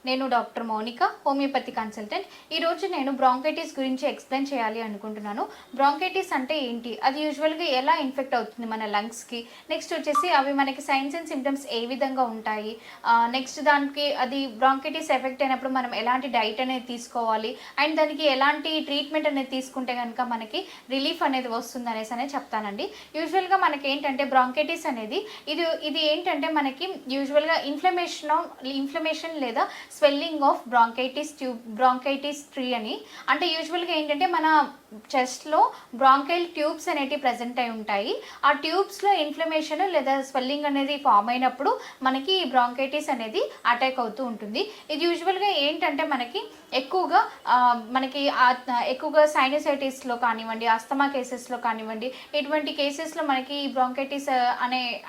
నేను doctor Mounika, homeopathy consultant. ఈరోజు నేను బ్రాంకైటిస్ గురించి ఎక్స్ప్లెయిన్ చేయాలి అనుకుంటున్నాను. బ్రాంకైటిస్ అంటే ఏంటి, అది యూజువల్గా ఎలా ఇన్ఫెక్ట్ అవుతుంది మన లంగ్స్కి, నెక్స్ట్ వచ్చేసి అవి మనకి సైన్స్ అండ్ సిమ్టమ్స్ ఏ విధంగా ఉంటాయి, నెక్స్ట్ దానికి అది బ్రాంకైటిస్ ఎఫెక్ట్ అయినప్పుడు మనం ఎలాంటి డైట్ అనేది తీసుకోవాలి, అండ్ దానికి ఎలాంటి ట్రీట్మెంట్ అనేది తీసుకుంటే కనుక మనకి రిలీఫ్ అనేది వస్తుంది అనేసి అనేది చెప్తానండి. యూజువల్గా మనకి ఏంటంటే బ్రాంకైటిస్ అనేది ఇది ఏంటంటే మనకి యూజువల్గా ఇన్ఫ్లమేషన్ లేదా స్వెల్లింగ్ ఆఫ్ బ్రాంకైటిస్ ట్రీ అని. అంటే యూజువల్గా ఏంటంటే మన చెస్ట్లో బ్రాంకైల్ ట్యూబ్స్ అనేటివి ప్రజెంట్ అయి ఉంటాయి. ఆ ట్యూబ్స్లో ఇన్ఫ్లమేషన్ లేదా స్వెల్లింగ్ అనేది ఫామ్ అయినప్పుడు మనకి బ్రాంకైటిస్ అనేది అటాక్ అవుతూ ఉంటుంది. ఇది యూజువల్గా ఏంటంటే మనకి ఎక్కువగా సైనసైటిస్లో కానివ్వండి, ఆస్తమా కేసెస్లో కానివ్వండి, ఇటువంటి కేసెస్లో మనకి బ్రాంకైటిస్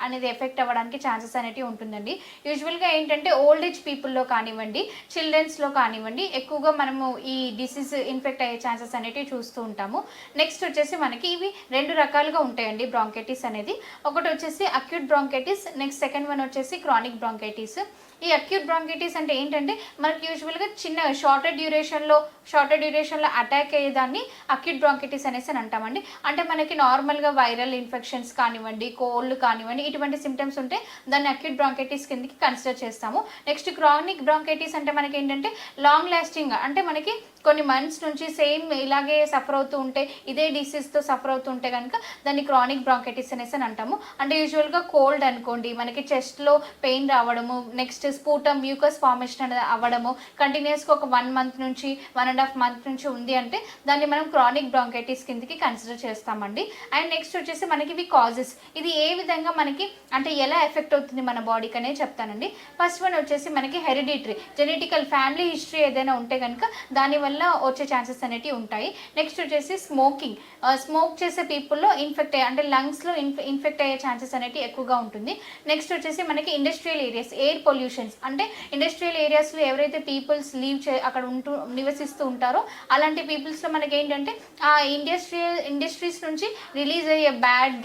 అనేది ఎఫెక్ట్ అవ్వడానికి ఛాన్సెస్ అనేవి ఉంటుందండి. యూజువల్గా ఏంటంటే ఓల్డ్ ఏజ్ పీపుల్లో కానివ్వండి, చిల్డ్రన్స్లో కానివ్వండి ఎక్కువగా మనము ఈ డిసీజ్ ఇన్ఫెక్ట్ అయ్యే ఛాన్సెస్ అనేవి చూస్తూ ఉంటాము. నెక్స్ట్ వచ్చేసి మనకి ఇవి రెండు రకాలుగా ఉంటాయండి బ్రాంకైటిస్ అనేది. ఒకటి వచ్చేసి acute bronchitis, next second one వచ్చేసి క్రానిక్ బ్రాంకైటిస్. ఈ అక్యూట్ బ్రాంకైటిస్ అంటే ఏంటంటే మనకి యూజువల్గా షార్టర్ డ్యూరేషన్లో అటాక్ అయ్యేదాన్ని అక్యూట్ బ్రాంకైటిస్ అనేసి అంటామండి. అంటే మనకి నార్మల్గా వైరల్ ఇన్ఫెక్షన్స్ కానివ్వండి, కోల్డ్ కానివ్వండి, ఇటువంటి సిమ్టమ్స్ ఉంటే దాన్ని అక్యూట్ బ్రాంకైటిస్ కిందకి కన్సిడర్ చేస్తాము. నెక్స్ట్ క్రానిక్ బ్రాంకైటిస్ అంటే మనకి ఏంటంటే లాంగ్ లాస్టింగ్, అంటే మనకి కొన్ని మంత్స్ నుంచి సేమ్ ఇలాగే సఫర్ అవుతూ ఉంటే, ఇదే డిసీజ్తో సఫర్ అవుతూ ఉంటే కనుక దాన్ని క్రానిక్ బ్రాంకైటిస్ అనేసి అంటాము. అంటే యూజువల్గా కోల్డ్ అనుకోండి, మనకి చెస్ట్లో పెయిన్ రావడము, నెక్స్ట్ స్పూటమ్ మ్యూకస్ ఫార్మేషన్ అనేది అవ్వడము, కంటిన్యూస్గా ఒక 1 month నుంచి 1.5 month నుంచి ఉంది అంటే దాన్ని మనం క్రానిక్ బ్రాంకైటిస్ కిందకి కన్సిడర్ చేస్తామండి. అండ్ నెక్స్ట్ వచ్చేసి మనకి ఇవి కాజెస్, ఇది ఏ విధంగా మనకి అంటే ఎలా ఎఫెక్ట్ అవుతుంది మన బాడీకి అనేది చెప్తానండి. ఫస్ట్ వన్ వచ్చేసి మనకి హెరిడిటరీ, జెనెటికల్ ఫ్యామిలీ హిస్టరీ ఏదైనా ఉంటే కనుక దానివల్ల వచ్చే ఛాన్సెస్ అనేవి ఉంటాయి. నెక్స్ట్ వచ్చేసి స్మోక్ చేసే పీపుల్లో అంటే లంగ్స్లో ఇన్ఫెక్ట్ అయ్యే ఛాన్సెస్ అనేవి ఎక్కువగా ఉంటుంది. నెక్స్ట్ వచ్చేసి మనకి ఇండస్ట్రియల్ ఏరియాస్, ఎయిర్ పొల్యూషన్స్, అంటే ఇండస్ట్రియల్ ఏరియాస్లో ఎవరైతే పీపుల్స్ అక్కడ నివసిస్తూ ఉంటారో అలాంటి పీపుల్స్లో మనకి ఏంటంటే ఆ ఇండస్ట్రీస్ నుంచి రిలీజ్ అయ్యే బ్యాడ్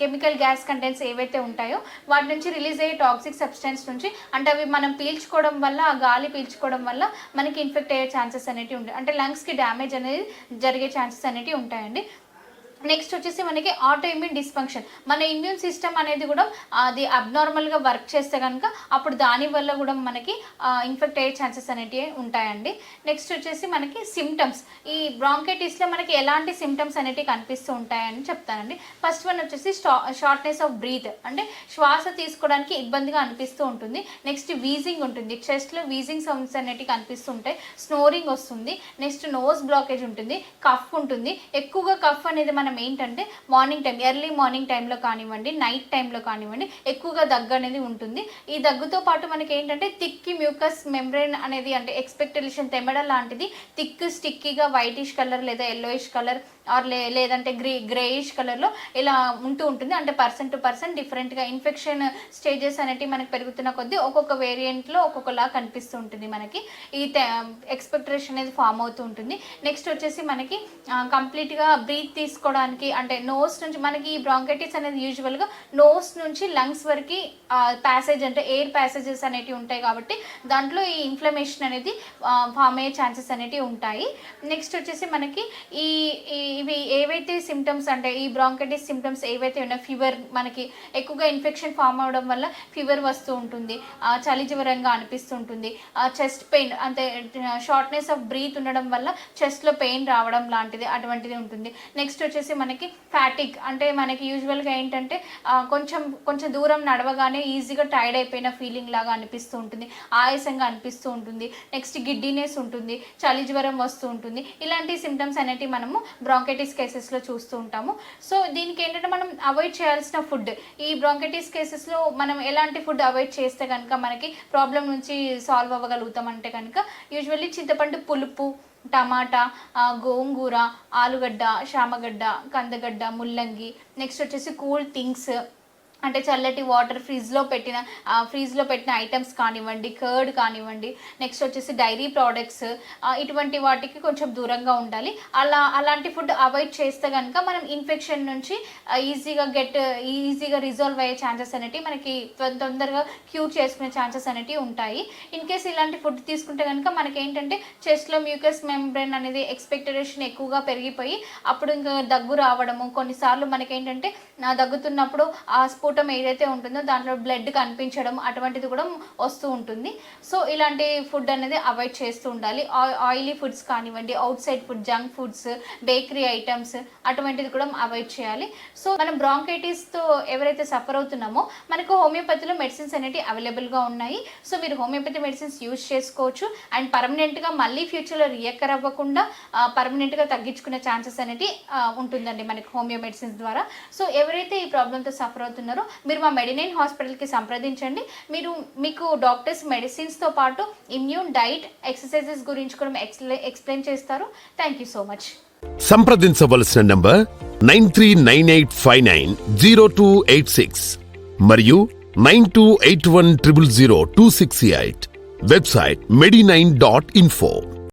కెమికల్ గ్యాస్ కంటెంట్స్ ఏవైతే ఉంటాయో వాటి నుంచి రిలీజ్ అయ్యే టాక్సిక్ సబ్స్టెన్స్ నుంచి, అంటే అవి మనం పీల్చుకోవడం వల్ల, ఆ గాలి పీల్చుకోవడం వల్ల మనకి ఇన్ఫెక్ట్ అయ్యే ఛాన్సెస్ అనేవి ఉంటాయి. అంటే లంగ్స్కి డ్యామేజ్ అనేది జరిగే ఛాన్సెస్ అనేవి ఉంటాయండి. నెక్స్ట్ వచ్చేసి మనకి ఆటో ఇమ్యూన్ డిస్ఫంక్షన్, మన ఇమ్యూన్ సిస్టమ్ అనేది కూడా అది అబ్నార్మల్గా వర్క్ చేస్తే కనుక అప్పుడు దానివల్ల కూడా మనకి ఇన్ఫెక్ట్ అయ్యే ఛాన్సెస్ అనేటివి ఉంటాయండి. నెక్స్ట్ వచ్చేసి మనకి సిమ్టమ్స్, ఈ బ్రాంకైటిస్లో మనకి ఎలాంటి సిమ్టమ్స్ అనేటివి కనిపిస్తూ ఉంటాయని చెప్తానండి. ఫస్ట్ వన్ వచ్చేసి షార్ట్నెస్ ఆఫ్ బ్రీత్, అంటే శ్వాస తీసుకోవడానికి ఇబ్బందిగా అనిపిస్తూ ఉంటుంది. నెక్స్ట్ వీజింగ్ ఉంటుంది, చెస్ట్లో వీజింగ్ సౌండ్స్ అనేటివి కనిపిస్తూ ఉంటాయి. స్నోరింగ్ వస్తుంది. నెక్స్ట్ నోస్ బ్లాకేజ్ ఉంటుంది. కఫ్ ఉంటుంది. ఎక్కువగా కఫ్ అనేది మనం ఏంటంటే మార్నింగ్ టైం, ఎర్లీ మార్నింగ్ టైంలో కానివ్వండి, నైట్ టైంలో కానివ్వండి ఎక్కువగా దగ్గు అనేది ఉంటుంది. ఈ దగ్గుతో పాటు మనకి ఏంటంటే థిక్ మ్యూకస్ మెంబ్రెయిన్ అనేది, అంటే ఎక్స్పెక్టేషన్ తెమ్మడ లాంటిది థిక్ స్టిక్కీగా వైటిష్ కలర్ లేదా ఎల్లోయిష్ కలర్ లేదంటే గ్రేయిష్ కలర్లో ఇలా ఉంటూ ఉంటుంది. అంటే పర్సన్ టు పర్సన్ డిఫరెంట్గా ఇన్ఫెక్షన్ స్టేజెస్ అనేటివి మనకి పెరుగుతున్న కొద్దీ ఒక్కొక్క వేరియంట్లో ఒక్కొక్కలా కనిపిస్తూ ఉంటుంది. మనకి ఈ ఎక్స్పెక్టేషన్ అనేది ఫామ్ అవుతూ ఉంటుంది. నెక్స్ట్ వచ్చేసి మనకి కంప్లీట్గా బ్రీత్ తీసుకోవడానికి, అంటే నోస్ నుంచి మనకి ఈ బ్రాంకైటిస్ అనేది యూజువల్గా నోస్ నుంచి లంగ్స్ వరకు ప్యాసేజ్, అంటే ఎయిర్ ప్యాసేజెస్ అనేటివి ఉంటాయి కాబట్టి దాంట్లో ఈ ఇన్ఫ్లమేషన్ అనేది ఫామ్ అయ్యే ఛాన్సెస్ అనేటివి ఉంటాయి. నెక్స్ట్ వచ్చేసి మనకి ఇవి ఏవైతే సిమ్టమ్స్, అంటే ఈ బ్రాంకైటిస్ సిమ్టమ్స్ ఏవైతే ఉన్నాయో, ఫీవర్, మనకి ఎక్కువగా ఇన్ఫెక్షన్ ఫామ్ అవడం వల్ల ఫీవర్ వస్తూ ఉంటుంది, చలి జ్వరంగా అనిపిస్తుంటుంది, చెస్ట్ పెయిన్, అంటే షార్ట్నెస్ ఆఫ్ బ్రీత్ ఉండడం వల్ల చెస్ట్లో పెయిన్ రావడం లాంటిది అటువంటిది ఉంటుంది. నెక్స్ట్ వచ్చేసి మనకి ఫ్యాటిక్, అంటే మనకి యూజువల్గా ఏంటంటే కొంచెం దూరం నడవగానే ఈజీగా టైర్డ్ అయిపోయిన ఫీలింగ్ లాగా అనిపిస్తూ ఉంటుంది, ఆయాసంగా అనిపిస్తూ ఉంటుంది. నెక్స్ట్ గిడ్డినెస్ ఉంటుంది, చలి జ్వరం వస్తూ ఉంటుంది. ఇలాంటి సిమ్టమ్స్ అనేటివి మనము బ్రాంకైటిస్ కేసెస్లో చూస్తూ ఉంటాము. సో దీనికి ఏంటంటే మనం అవాయిడ్ చేయాల్సిన ఫుడ్, ఈ బ్రాంకైటిస్ కేసెస్లో మనం ఎలాంటి ఫుడ్ అవాయిడ్ చేస్తే కనుక మనకి ప్రాబ్లం నుంచి సాల్వ్ అవ్వగలుగుతాం అంటే కనుక యూజువల్లీ చింతపండు పులుపు, టమాటా, గోంగూర, ఆలుగడ్డ, శామగడ్డ, కందగడ్డ, ముల్లంగి, నెక్స్ట్ వచ్చేసి కూల్ థింగ్స్, అంటే చల్లటి వాటర్ ఫ్రిడ్జ్లో పెట్టిన ఐటమ్స్ కానివ్వండి, కర్డ్ కానివ్వండి, నెక్స్ట్ వచ్చేసి డైరీ ప్రోడక్ట్స్, ఇటువంటి వాటికి కొంచెం దూరంగా ఉండాలి. అలాంటి ఫుడ్ అవాయిడ్ చేస్తే కనుక మనం ఇన్ఫెక్షన్ నుంచి ఈజీగా రిజాల్వ్ అయ్యే ఛాన్సెస్ అనేవి మనకి తొందరగా క్యూర్ చేసుకునే ఛాన్సెస్ అనేవి ఉంటాయి. ఇన్ కేస్ ఇలాంటి ఫుడ్ తీసుకుంటే కనుక మనకి ఏంటంటే చెస్ట్లో మ్యూకస్ మెంబ్రేన్ అనేది ఎక్స్పెక్టరేషన్ ఎక్కువగా పెరిగిపోయి అప్పుడు ఇంకా దగ్గు రావడము, కొన్నిసార్లు మనకేంటంటే దగ్గుతున్నప్పుడు ఆ స్ఫోటం ఏదైతే ఉంటుందో దాంట్లో బ్లడ్ కనిపించడం అటువంటిది కూడా వస్తూ ఉంటుంది. సో ఇలాంటి ఫుడ్ అనేది అవాయిడ్ చేస్తూ ఉండాలి. ఆయిలీ ఫుడ్స్ కానివ్వండి, out side food, junk foods, bakery items అటువంటిది కూడా అవాయిడ్ చేయాలి. సో మనం బ్రాంకైటిస్తో ఎవరైతే సఫర్ అవుతున్నామో మనకు హోమియోపతిలో మెడిసిన్స్ అనేవి అవైలబుల్గా ఉన్నాయి. సో మీరు హోమియోపతి మెడిసిన్స్ యూజ్ చేసుకోవచ్చు అండ్ పర్మనెంట్గా మళ్ళీ ఫ్యూచర్లో రియకర్ అవ్వకుండా పర్మనెంట్గా తగ్గించుకునే ఛాన్సెస్ అనేవి ఉంటుందండి మనకి హోమియో మెడిసిన్స్ ద్వారా. సో ఎవరైతే ఈ ప్రాబ్లంతో సఫర్ అవుతున్నారో మీరు మా మెడినైన్ హాస్పిటల్కి సంప్రదించండి. మీకు డాక్టర్స్ మెడిసిన్స్తో పాటు ఇమ్యూన్, డైట్, ఎక్సర్సైజెస్ గురించి కూడా ఎక్స్ప్లెయిన్ చేస్తారు. Thank you so much. సంప్రదించవలసిన నంబర్ 9398590286 మరియు 9281000268. Website medinine.info.